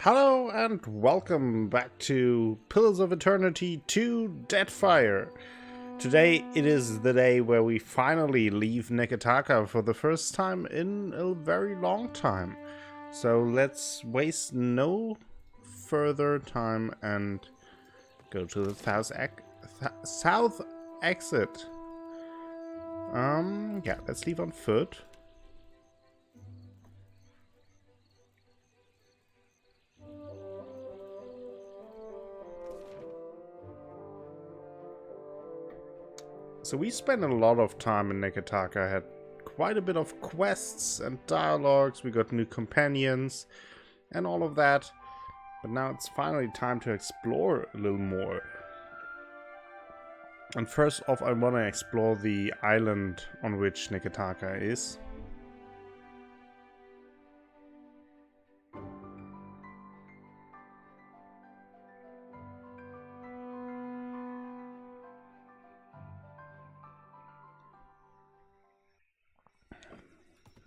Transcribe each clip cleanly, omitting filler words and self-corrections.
Hello and welcome back to Pillars of Eternity 2 Deadfire. Today it is the day where we finally leave Neketaka for the first time in a very long time. So let's waste no further time and go to the south exit. Yeah, let's leave on foot. So we spent a lot of time in Neketaka, had quite a bit of quests and dialogues, we got new companions and all of that. But now it's finally time to explore a little more. And first off, I want to explore the island on which Neketaka is.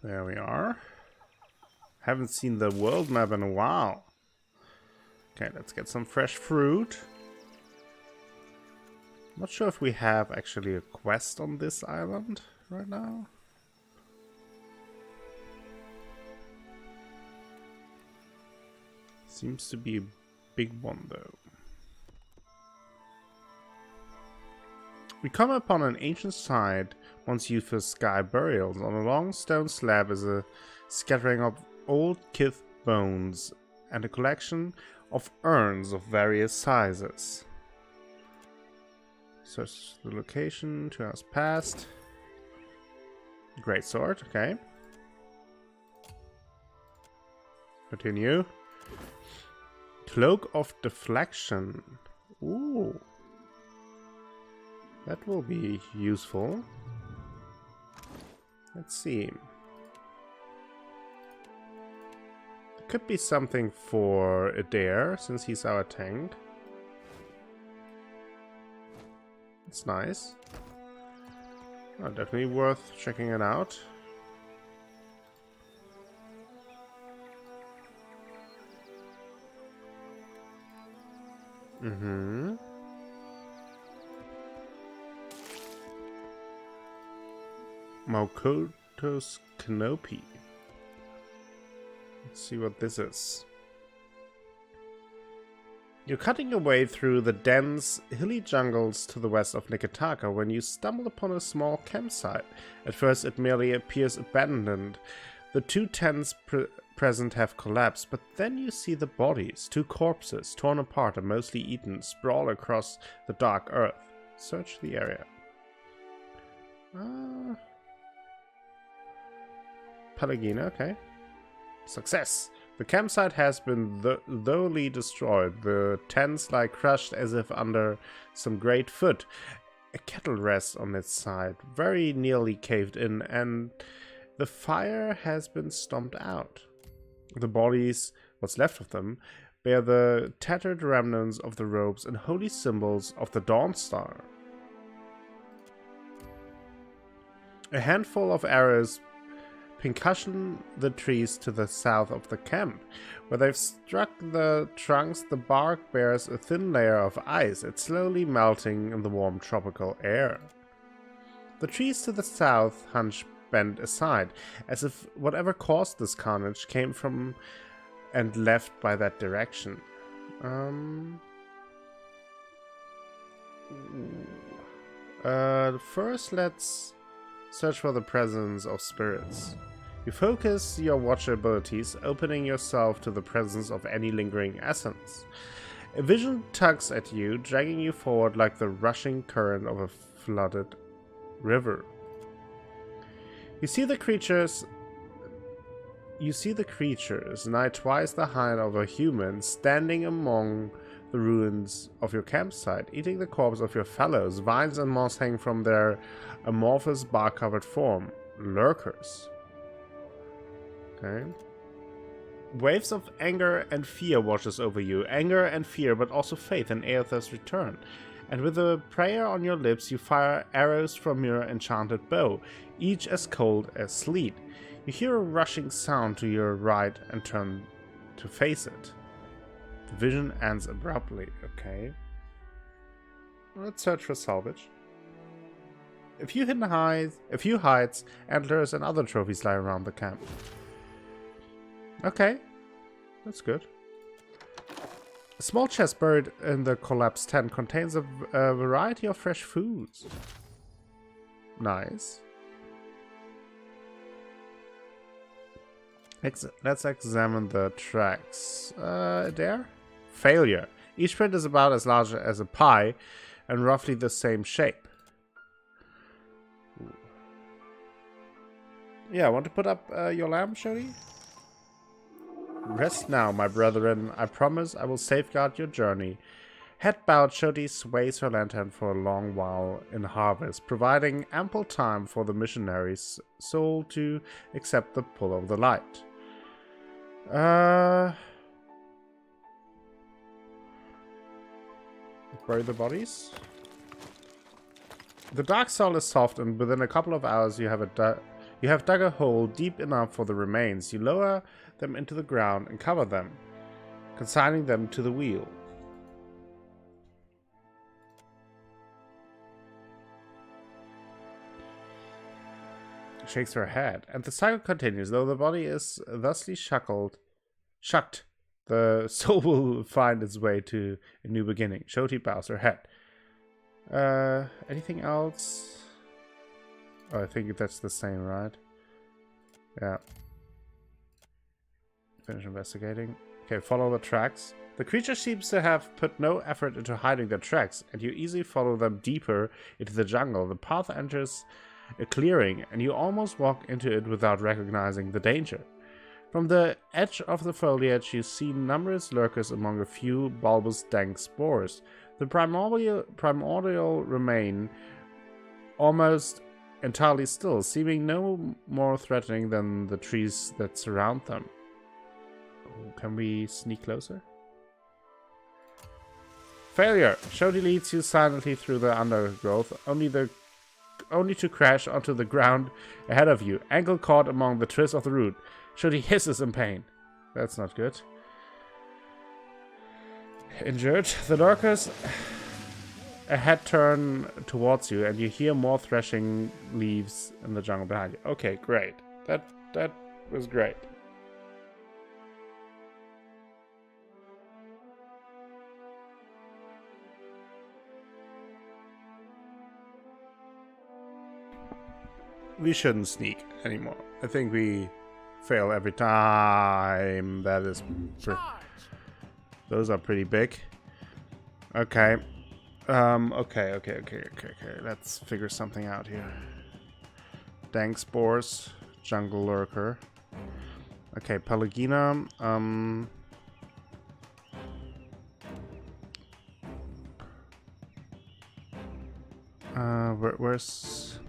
There we are. Haven't seen the world map in a while. Okay, let's get some fresh fruit. Not sure if we have actually a quest on this island right now. Seems to be a big one though. We come upon an ancient site once used for sky burials. On a long stone slab is a scattering of old kith bones and a collection of urns of various sizes. Search the location, 2 hours past. Great sword, okay. Continue. Cloak of Deflection. Ooh. That will be useful. Let's see. There could be something for Adair, since he's our tank. It's nice. Oh, definitely worth checking it out. Makoto's Canopy. Let's see what this is. You're cutting your way through the dense, hilly jungles to the west of Neketaka when you stumble upon a small campsite. At first it merely appears abandoned. The 2 tents present have collapsed, but then you see the bodies. 2 corpses, torn apart and mostly eaten, sprawl across the dark earth. Search the area. Pelagina, okay. Success! The campsite has been thoroughly destroyed. The tents lie crushed as if under some great foot. A kettle rests on its side, very nearly caved in, and the fire has been stomped out. The bodies, what's left of them, bear the tattered remnants of the robes and holy symbols of the Dawn Star. A handful of arrows pincushion the trees to the south of the camp. Where they've struck the trunks, the bark bears a thin layer of ice. It's slowly melting in the warm tropical air. The trees to the south hunch bent aside, as if whatever caused this carnage came from and left by that direction. First let's search for the presence of spirits. You focus your watcher abilities, opening yourself to the presence of any lingering essence. A vision tugs at you, dragging you forward like the rushing current of a flooded river. You see the creatures nigh twice the height of a human, standing among the ruins of your campsite, eating the corpse of your fellows. Vines and moss hang from their amorphous bark-covered form. Lurkers. Okay. Waves of anger and fear washes over you. Anger and fear, but also faith in Aether's return. And with a prayer on your lips, you fire arrows from your enchanted bow, each as cold as sleet. You hear a rushing sound to your right and turn to face it. The vision ends abruptly. Okay. Let's search for salvage. A few hides, antlers, and other trophies lie around the camp. Okay. That's good. A small chest buried in the collapsed tent contains a variety of fresh foods. Nice. Let's examine the tracks. There? Failure. Each print is about as large as a pie and roughly the same shape. Ooh. Yeah, want to put up your lamp, Shodi? Rest now, my brethren. I promise I will safeguard your journey. Head bowed, Shodi sways her lantern for a long while in harvest, providing ample time for the missionary's soul to accept the pull of the light. Bury the bodies. The dark soil is soft, and within a couple of hours you have dug a hole deep enough for the remains. You lower them into the ground and cover them, consigning them to the wheel. Shakes her head, and the cycle continues. Though the body is thusly shucked, the soul will find its way to a new beginning. Shoti bows her head. Anything else? Oh, I think that's the same, right? Yeah. Finish investigating. Okay, follow the tracks. The creature seems to have put no effort into hiding their tracks, and you easily follow them deeper into the jungle. The path enters a clearing, and you almost walk into it without recognizing the danger. From the edge of the foliage, you see numerous lurkers among a few bulbous dank spores. The primordial remain almost entirely still, seeming no more threatening than the trees that surround them. Can we sneak closer? Failure! Shodi leads you silently through the undergrowth, only to crash onto the ground ahead of you, ankle caught among the twists of the root. Shodi hisses in pain. That's not good. Injured, the lurkers ahead turn towards you, and you hear more threshing leaves in the jungle behind you. Okay, great. That was great. We shouldn't sneak anymore. I think we fail every time. That is... Those are pretty big. Okay. Okay. Let's figure something out here. Dank spores. Jungle lurker. Okay, Pelagina. Where's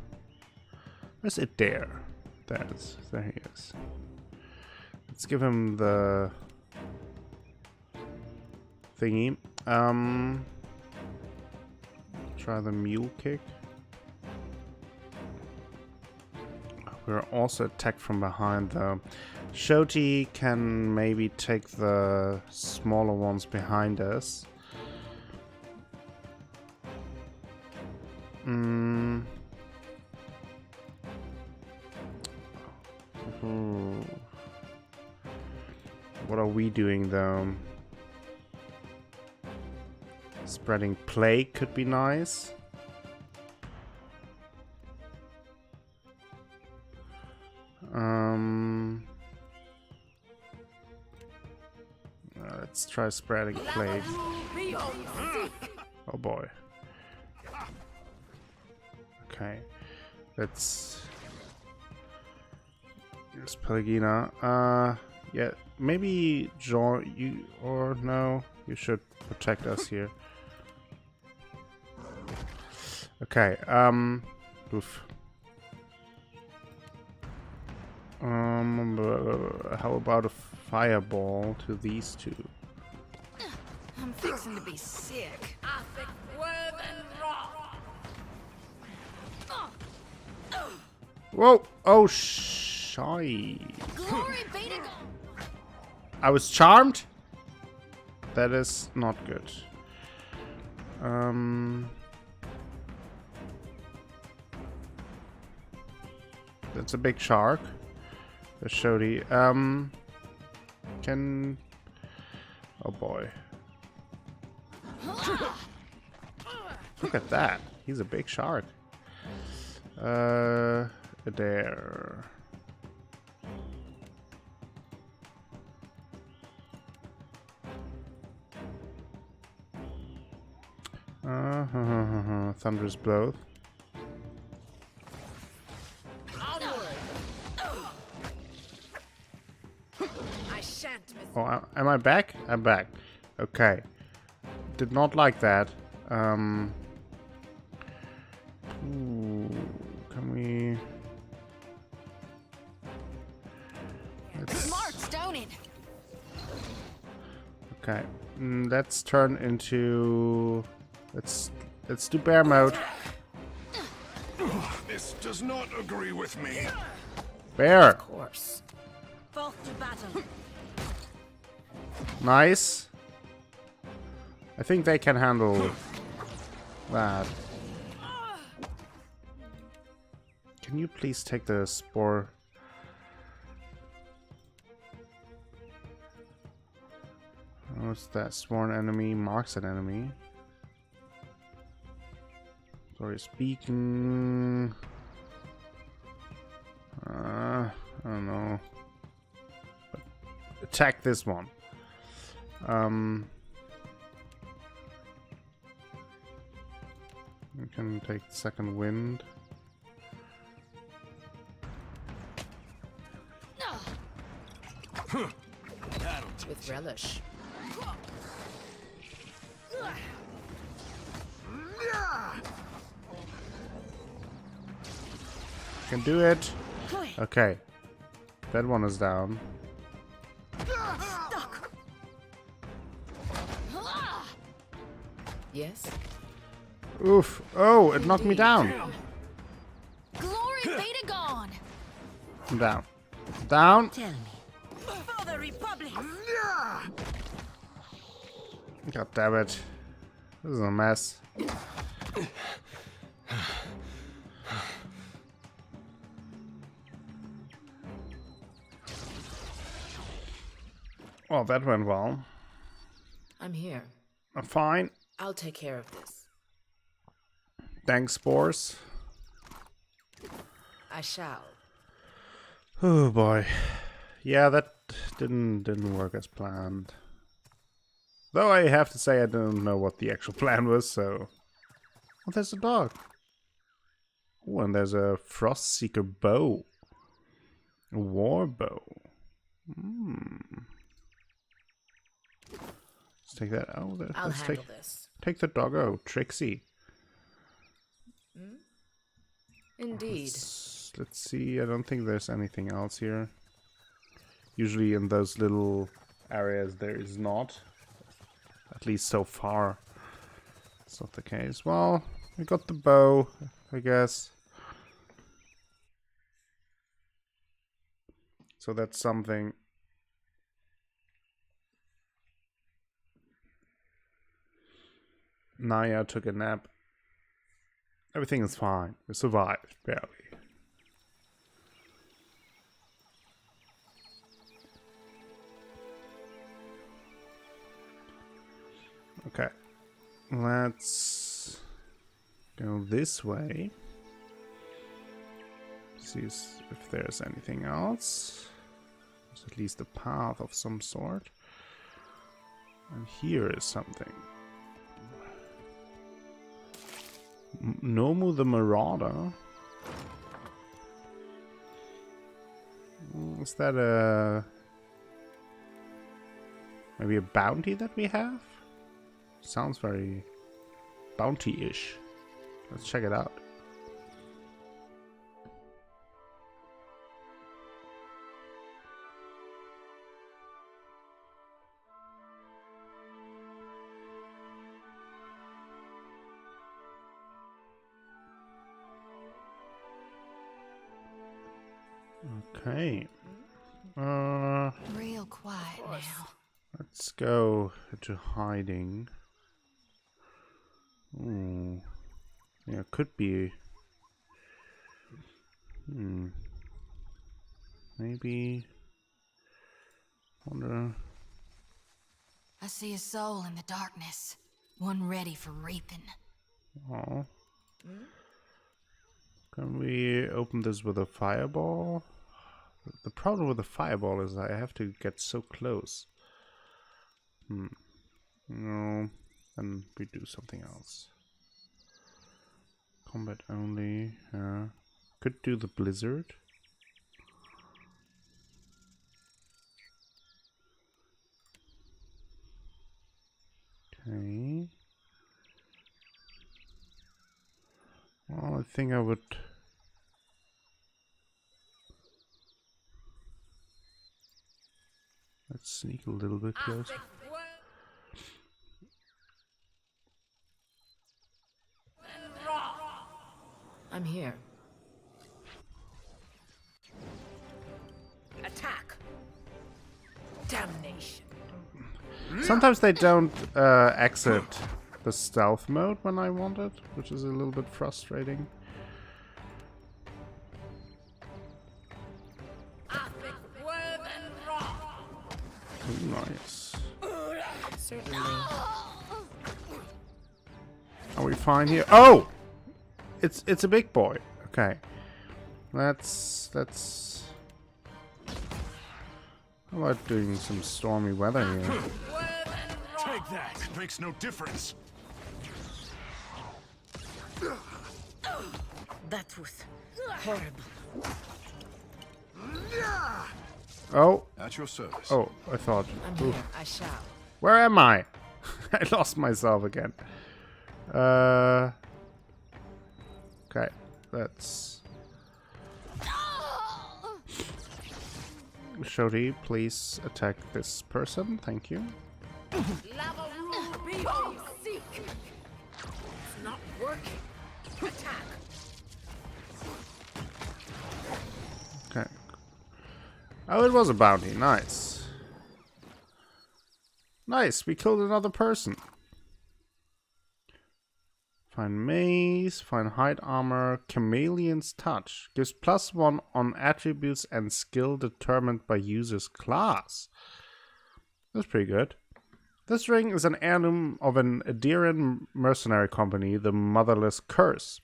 it? There he is. Let's give him the thingy. Try the mule kick. We're also attacked from behind though. Shoti can maybe take the smaller ones behind us. What are we doing though? Spreading plague could be nice. Let's try spreading plague. Oh boy. Okay. Let's use Pelagina. Yeah, maybe join you, or no, you should protect us here. Okay, oof. How about a fireball to these two? I'm fixing to be sick. Whoa! Oh, shy. Glory be to God. I was charmed? That is not good. That's a big shark. The Shodi. Can... Oh boy. Look at that. He's a big shark. There. Thunderous blow. I shan't miss. Oh, am I back? I'm back. Okay. Did not like that. Ooh, can we... Smart, don't it? Okay. Let's turn into... Let's do bear mode. This does not agree with me. Bear. Of course. Forth to battle. Nice. I think they can handle that. Can you please take the spore? What's that? Sworn enemy marks an enemy. Sorry, speaking. I don't know. But attack this one. We can take the second wind. With relish. Can do it. Okay. That one is down. Yes. Oof. Oh, it knocked me down. Glory be to God. I'm down. Down. Tell me. For the Republic. God damn it. This is a mess. Well, that went well. I'm here. I'm fine. I'll take care of this. Thanks, spores. I shall. Oh boy. Yeah, that didn't work as planned. Though I have to say I don't know what the actual plan was, so... Oh, there's a dog. Oh, and there's a Frostseeker bow. A war bow. Let's take that. Oh, I'll let's handle this. take the doggo, Trixie. Indeed. Let's see. I don't think there's anything else here. Usually in those little areas there is not. At least so far. It's not the case. Well, we got the bow, I guess. So that's something. Naya took a nap. Everything is fine. We survived, barely. Okay. Let's go this way. See if there's anything else. There's at least a path of some sort. And here is something. Nomu the Marauder. Is that a... maybe a bounty that we have? Sounds very bounty-ish. Let's check it out. Okay. Real quiet now. Let's let's go to hiding. Ooh. Yeah, could be. Maybe. Wonder. I see a soul in the darkness. One ready for reaping. Oh. Can we open this with a fireball? The problem with the fireball is I have to get so close. No. Then we do something else. Combat only. Could do the blizzard. Okay. Well, I think I would. Let's sneak a little bit closer. I'm here. Attack. Damnation. Sometimes they don't exit the stealth mode when I want it, which is a little bit frustrating. Ooh, nice. Certainly. Are we fine here? Oh! It's a big boy. Okay. Let's how about doing some stormy weather here? Take that. It makes no difference. That was horrible. Oh. At your service. Oh, I thought. I'm here. I shall. Where am I? I lost myself again. Okay, let's. Shodi, please attack this person. Thank you. It's not working. Attack. Okay. Oh, it was a bounty. Nice. Nice, we killed another person. Find maze, find hide armor, chameleon's touch. Gives +1 on attributes and skill determined by user's class. That's pretty good. This ring is an heirloom of an Adirian mercenary company, the Motherless Curse.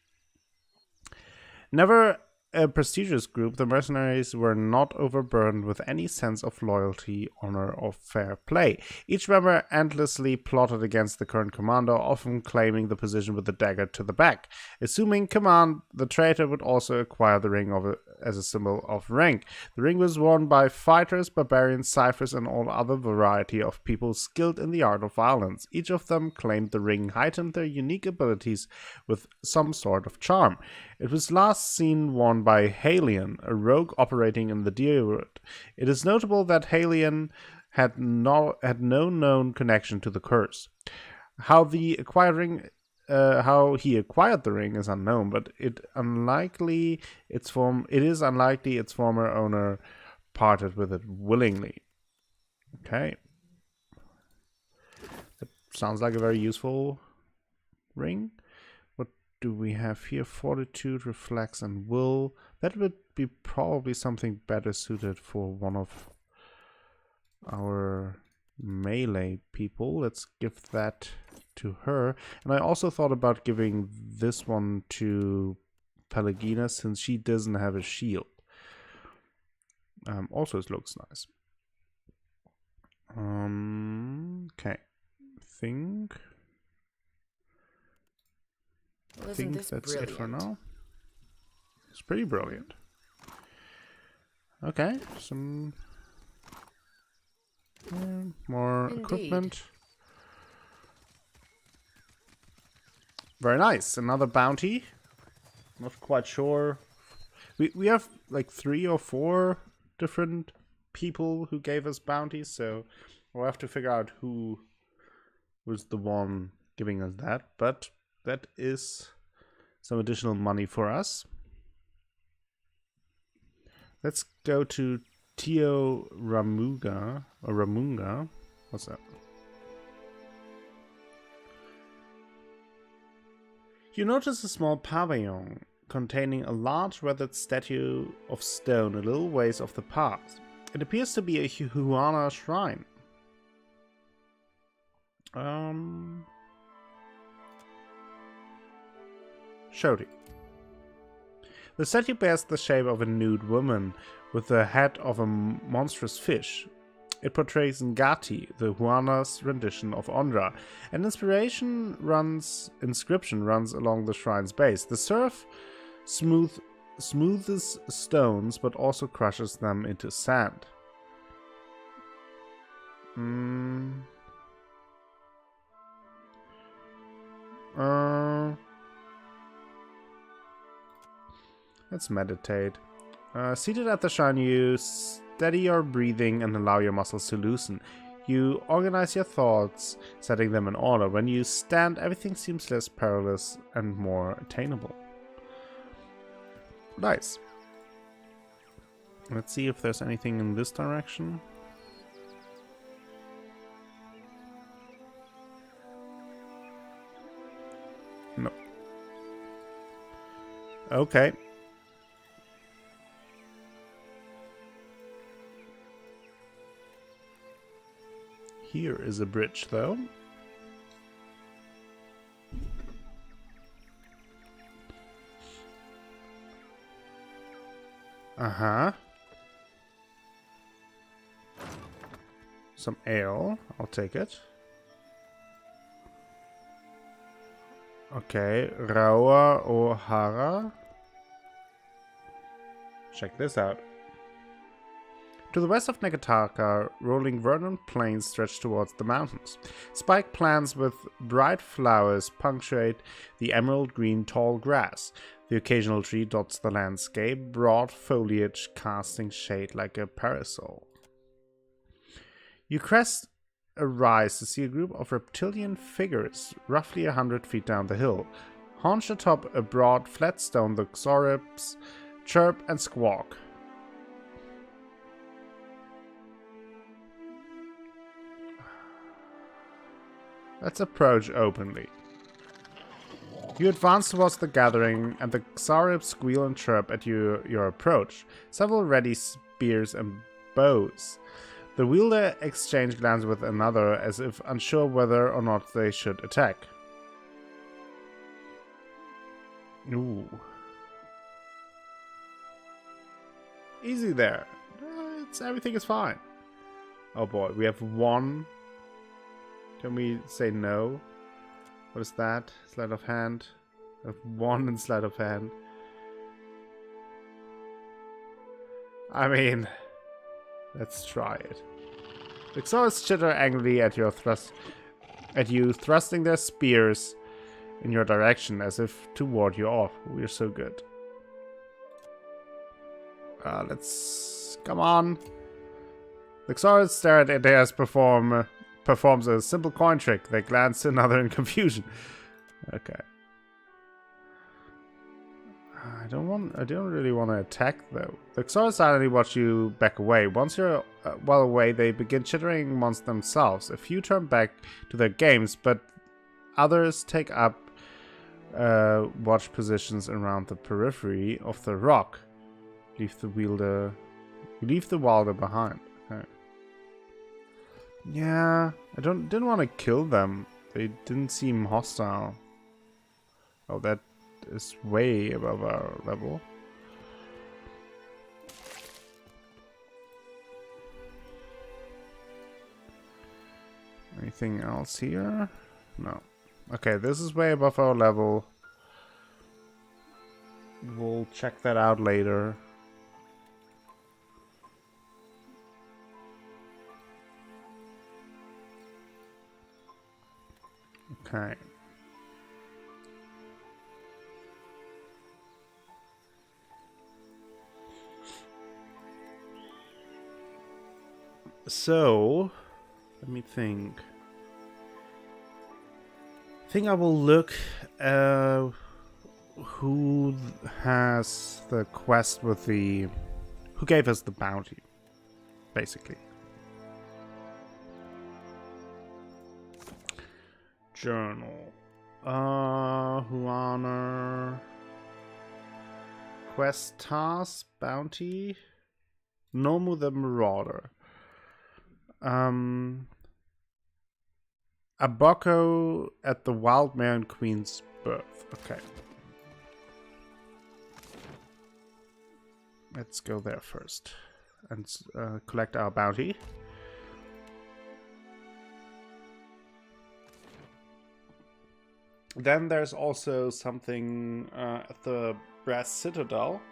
Never a prestigious group, the mercenaries were not overburdened with any sense of loyalty, honor, or fair play. Each member endlessly plotted against the current commander, often claiming the position with the dagger to the back. Assuming command, the traitor would also acquire the ring as a symbol of rank. The ring was worn by fighters, barbarians, ciphers, and all other variety of people skilled in the art of violence. Each of them claimed the ring heightened their unique abilities with some sort of charm. It was last seen worn by Halion, a rogue operating in the Dyrwood. It is notable that Halion had no known connection to the curse. How he acquired the ring is unknown, but it is unlikely its former owner parted with it willingly. Okay. That sounds like a very useful ring. What do we have here? Fortitude, reflex, and will. That would be probably something better suited for one of our melee people. Let's give that to her. And I also thought about giving this one to Pelagina, since she doesn't have a shield. Also, it looks nice. Okay. I think that's it for now. It's pretty brilliant. Okay, some more equipment. Very nice. Another bounty. Not quite sure. We have like 3 or 4 different people who gave us bounties, so we'll have to figure out who was the one giving us that. But that is some additional money for us. Let's go to Tio Ramunga. What's that? You notice a small pavilion containing a large weathered statue of stone a little ways off the path. It appears to be a Huana shrine. Shodi. The statue bears the shape of a nude woman with the head of a monstrous fish. It portrays Ngati, the Huana's rendition of Ondra. An inscription runs along the shrine's base. The surf smooths stones, but also crushes them into sand. Let's meditate. Seated at the shrine, you steady your breathing and allow your muscles to loosen. You organize your thoughts, setting them in order. When you stand, everything seems less perilous and more attainable. Nice. Let's see if there's anything in this direction. No. Okay. Here is a bridge, though. Uh-huh. Some ale. I'll take it. Okay. Raua O'Hara. Check this out. To the west of Neketaka, rolling verdant plains stretch towards the mountains. Spiked plants with bright flowers punctuate the emerald green tall grass. The occasional tree dots the landscape, broad foliage casting shade like a parasol. You crest a rise to see a group of reptilian figures roughly 100 feet down the hill. Haunched atop a broad flat stone, the Xoribs chirp and squawk. Let's approach openly. You advance towards the gathering, and the Xaribs squeal and chirp at your approach. Several ready spears and bows. The wielder exchange glances with another, as if unsure whether or not they should attack. Ooh. Easy there. Everything is fine. Oh boy, we have one. Can we say no? What is that? Sleight of hand. I have one in sleight of hand. I mean, let's try it. The Xoribs chitter angrily at you, thrusting their spears in your direction as if to ward you off. We're so good. Let's come on. The Xoribs stare at Edeas performs a simple coin trick. They glance to another in confusion. Okay. I don't really want to attack though. The Xoribs silently watch you back away. Once you're well away, they begin chittering amongst themselves. A few turn back to their games, but others take up watch positions around the periphery of the rock. Leave the wilder behind. Okay. Yeah, I didn't want to kill them. They didn't seem hostile. Oh, that is way above our level. Anything else here? No. Okay, this is way above our level. We'll check that out later. Okay. So, let me think. I think I will look who has the quest with the... Who gave us the bounty, basically. Journal. Huaner. Quest task, bounty. Nomu the Marauder. A Boko at the Wild Man Queen's birth. Okay. Let's go there first and collect our bounty. Then there's also something at the Brass Citadel.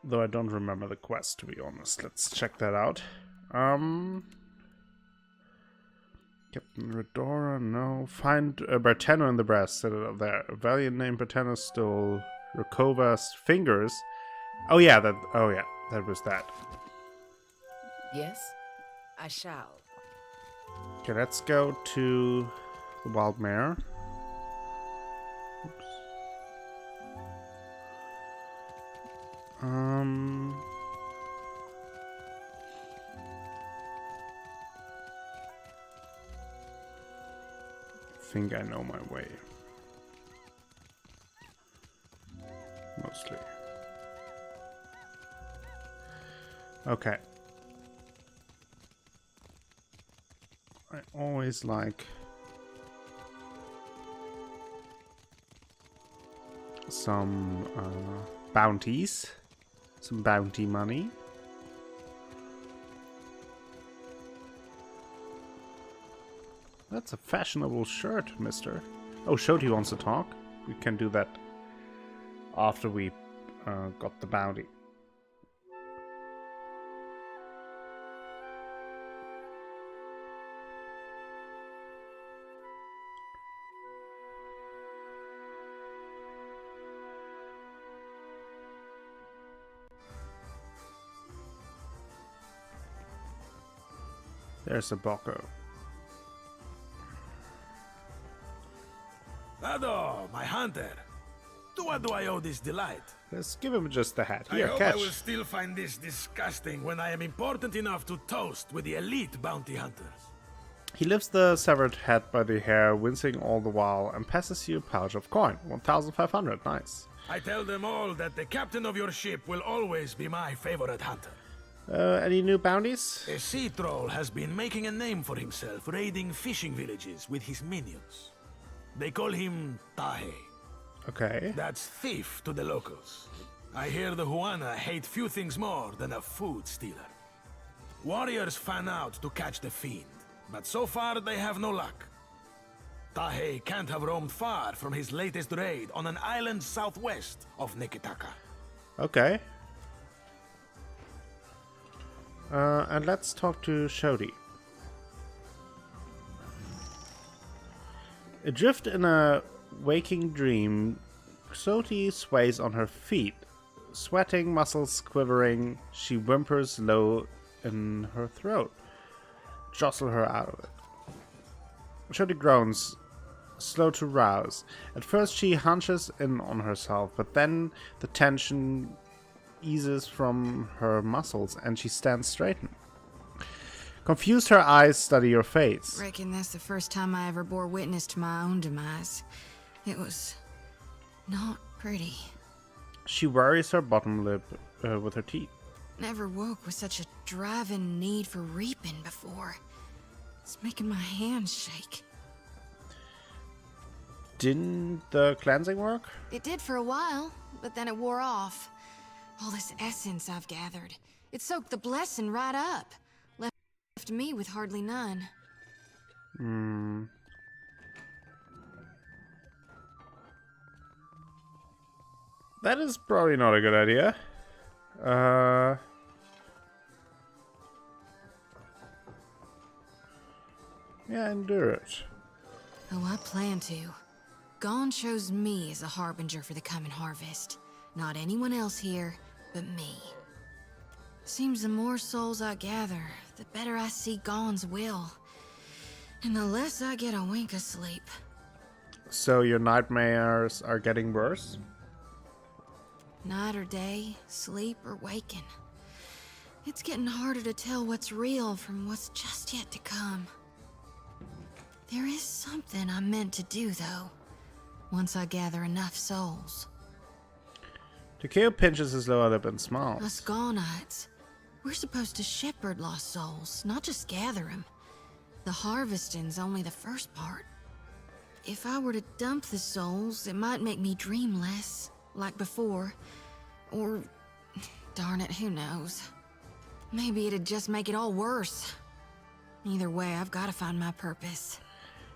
Though I don't remember the quest, to be honest. Let's check that out. Captain Redora, no. Find Berteno in the Brass Citadel there. A valiant named Berteno stole Rukova's fingers. Oh yeah, that was that. Yes, I shall. Okay, let's go to the Wild Mare. Oops. I think I know my way. Mostly. Okay. I always like some bounties. Some bounty money. That's a fashionable shirt, mister. Oh, Shoti wants to talk. We can do that after we got the bounty. There's a Boko. Ado, my hunter. To what do I owe this delight? Let's give him just the hat. I Here, hope catch. I will still find this disgusting when I am important enough to toast with the elite bounty hunters. He lifts the severed head by the hair, wincing all the while, and passes you a pouch of coin. 1,500. Nice. I tell them all that the captain of your ship will always be my favorite hunter. Any new bounties? A sea troll has been making a name for himself raiding fishing villages with his minions. They call him Tahe. Okay. That's thief to the locals. I hear the Huana hate few things more than a food stealer. Warriors fan out to catch the fiend, but so far they have no luck. Tahe can't have roamed far from his latest raid on an island southwest of Neketaka. Okay. And let's talk to Shoti. Adrift in a waking dream, Shoti sways on her feet. Sweating, muscles quivering, she whimpers low in her throat. Jostle her out of it. Shoti groans, slow to rouse. At first she hunches in on herself, but then the tension eases from her muscles and she stands straightened. Confused, her eyes study your face. Reckon that's the first time I ever bore witness to my own demise. It was not pretty. She worries her bottom lip with her teeth. Never woke with such a driving need for reaping before. It's making my hands shake. Didn't the cleansing work? It did for a while, but then it wore off. All this essence I've gathered, it soaked the blessing right up. Left me with hardly none. That is probably not a good idea. Yeah, endure it. Oh, I plan to. Gon chose me as a harbinger for the coming harvest. Not anyone else here, but me. Seems the more souls I gather, the better I see Gon's will. And the less I get a wink of sleep. So your nightmares are getting worse? Night or day, sleep or waking. It's getting harder to tell what's real from what's just yet to come. There is something I'm meant to do, though, once I gather enough souls. Takeo pinches his lower lip and smiles. Us Gonites, we're supposed to shepherd lost souls, not just gather them. The harvesting's only the first part. If I were to dump the souls, it might make me dream less, like before. Or, darn it, who knows? Maybe it'd just make it all worse. Either way, I've got to find my purpose.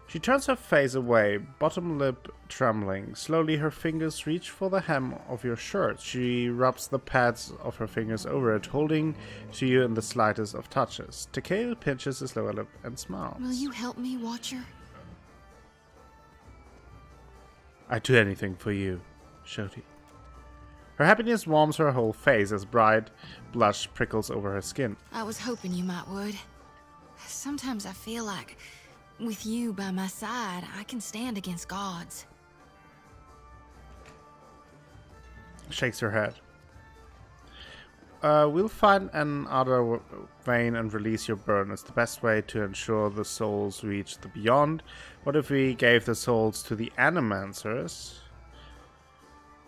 She turns her face away, bottom lip trembling. Slowly her fingers reach for the hem of your shirt. She rubs the pads of her fingers over it, holding to you in the slightest of touches. Takeo pinches his lower lip and smiles. Will you help me, Watcher? I'd do anything for you, Shoti. Her happiness warms her whole face as bright blush prickles over her skin. I was hoping you might would. Sometimes I feel like, with you by my side, I can stand against gods. Shakes her head. We'll find another vein and release your burden. It's the best way to ensure the souls reach the beyond. What if we gave the souls to the animancers?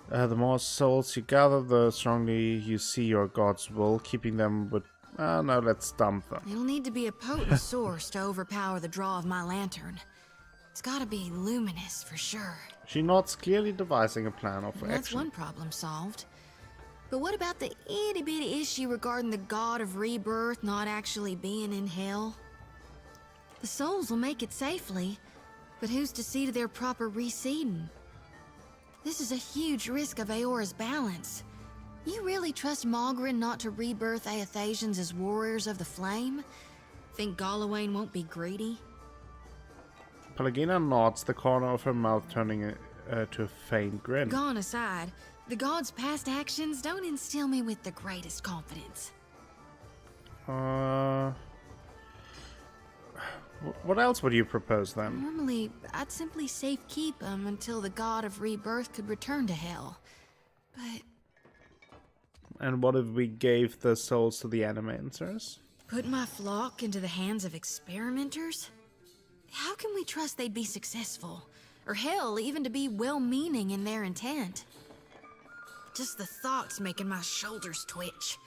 The more souls you gather, the strongly you see your god's will. Keeping them would... no, let's dump them. It'll need to be a potent source to overpower the draw of my lantern. It's gotta be luminous, for sure. She nods, clearly devising a plan of action. That's one problem solved. But what about the itty-bitty issue regarding the god of rebirth not actually being in hell? The souls will make it safely, but who's to see to their proper reseeding? This is a huge risk of Aora's balance. You really trust Malgrin not to rebirth Aethasians as warriors of the flame? Think Galawain won't be greedy? Pelagina nods, the corner of her mouth turning to a faint grin. Gone aside, the god's past actions don't instill me with the greatest confidence. What else would you propose then? Normally, I'd simply safekeep him until the god of rebirth could return to hell. But... And what if we gave the souls to the animancers? put my flock into the hands of experimenters? How can we trust they'd be successful? Or hell, even to be well-meaning in their intent? Just the thought's making my shoulders twitch.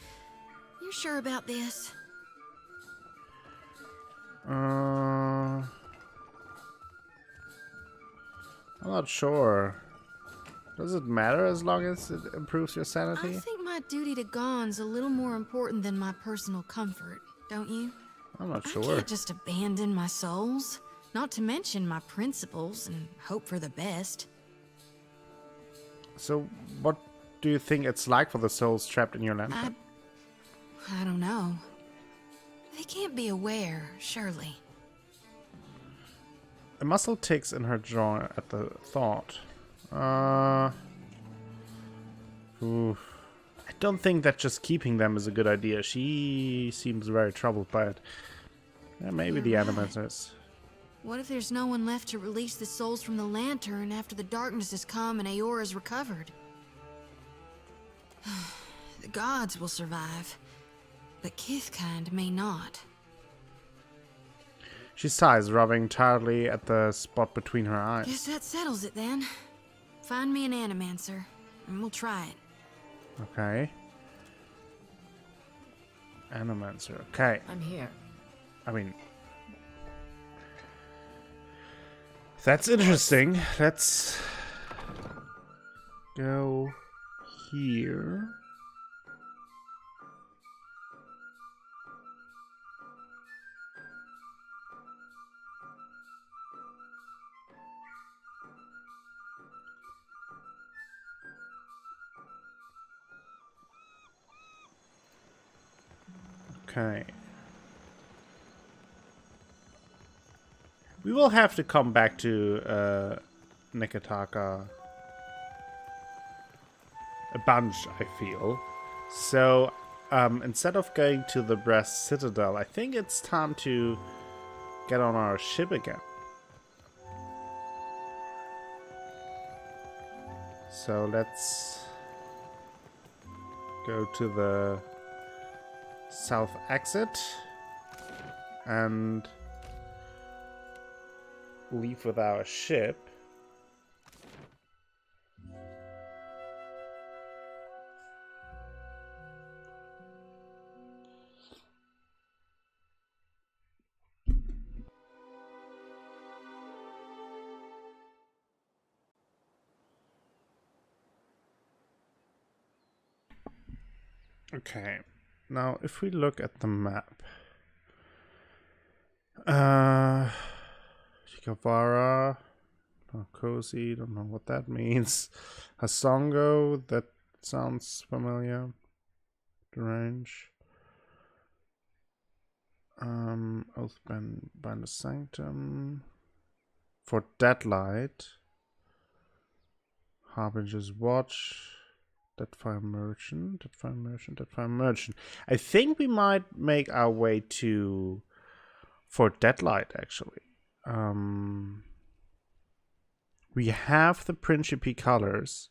You sure about this? I'm not sure. Does it matter as long as it improves your sanity? I think my duty to Gon's a little more important than my personal comfort, don't you? I'm not I sure. can't just abandon my souls, not to mention my principles, and hope for the best. So, what do you think it's like for the souls trapped in your lantern? I don't know. They can't be aware, surely. A muscle ticks in her jaw at the thought. Oof. I don't think that just keeping them is a good idea. She seems very troubled by it. Yeah, maybe the You're right. animators. What if there's no one left to release the souls from the lantern after the darkness has come and Aora's recovered? The gods will survive, but Kithkind may not. She sighs, rubbing tiredly at the spot between her eyes. Guess that settles it then. Find me an animancer, and we'll try it. Okay. Animancer. Okay. I'm here. I mean, that's interesting. Let's go here. Okay. We will have to come back to Neketaka a bunch, I feel. So instead of going to the Brass Citadel, I think it's time to get on our ship again. So let's go to the south exit and leave with our ship. Okay, now if we look at the map, Chikavara, Cozy, don't know what that means. Hasongo, that sounds familiar. The range. Oathbinder Sanctum. For Deadlight. Harbinger's Watch. Deadfire Merchant. I think we might make our way to Fort Deadlight, actually. We have the Principe colors.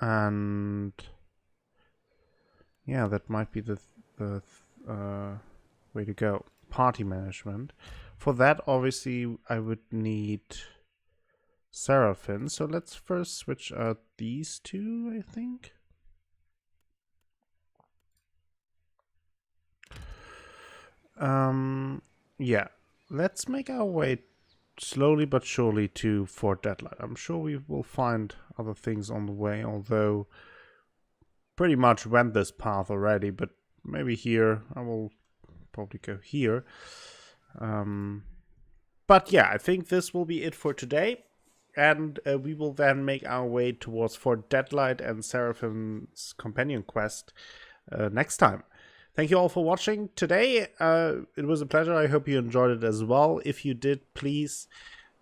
And yeah, that might be the way to go. Party management. For that, obviously, I would need Seraphim. So let's first switch out these two, I think. Yeah, let's make our way slowly but surely to Fort Deadlight. I'm sure we will find other things on the way, although pretty much went this path already, but maybe here I will probably go here. But yeah, I think this will be it for today. And we will then make our way towards Fort Deadlight and Seraphim's companion quest next time. Thank you all for watching today. It was a pleasure. I hope you enjoyed it as well. If you did, please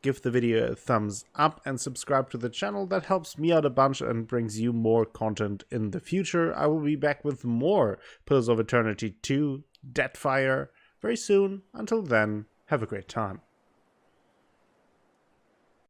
give the video a thumbs up and subscribe to the channel. That helps me out a bunch and brings you more content in the future. I will be back with more Pillars of Eternity 2 Deadfire very soon. Until then, have a great time.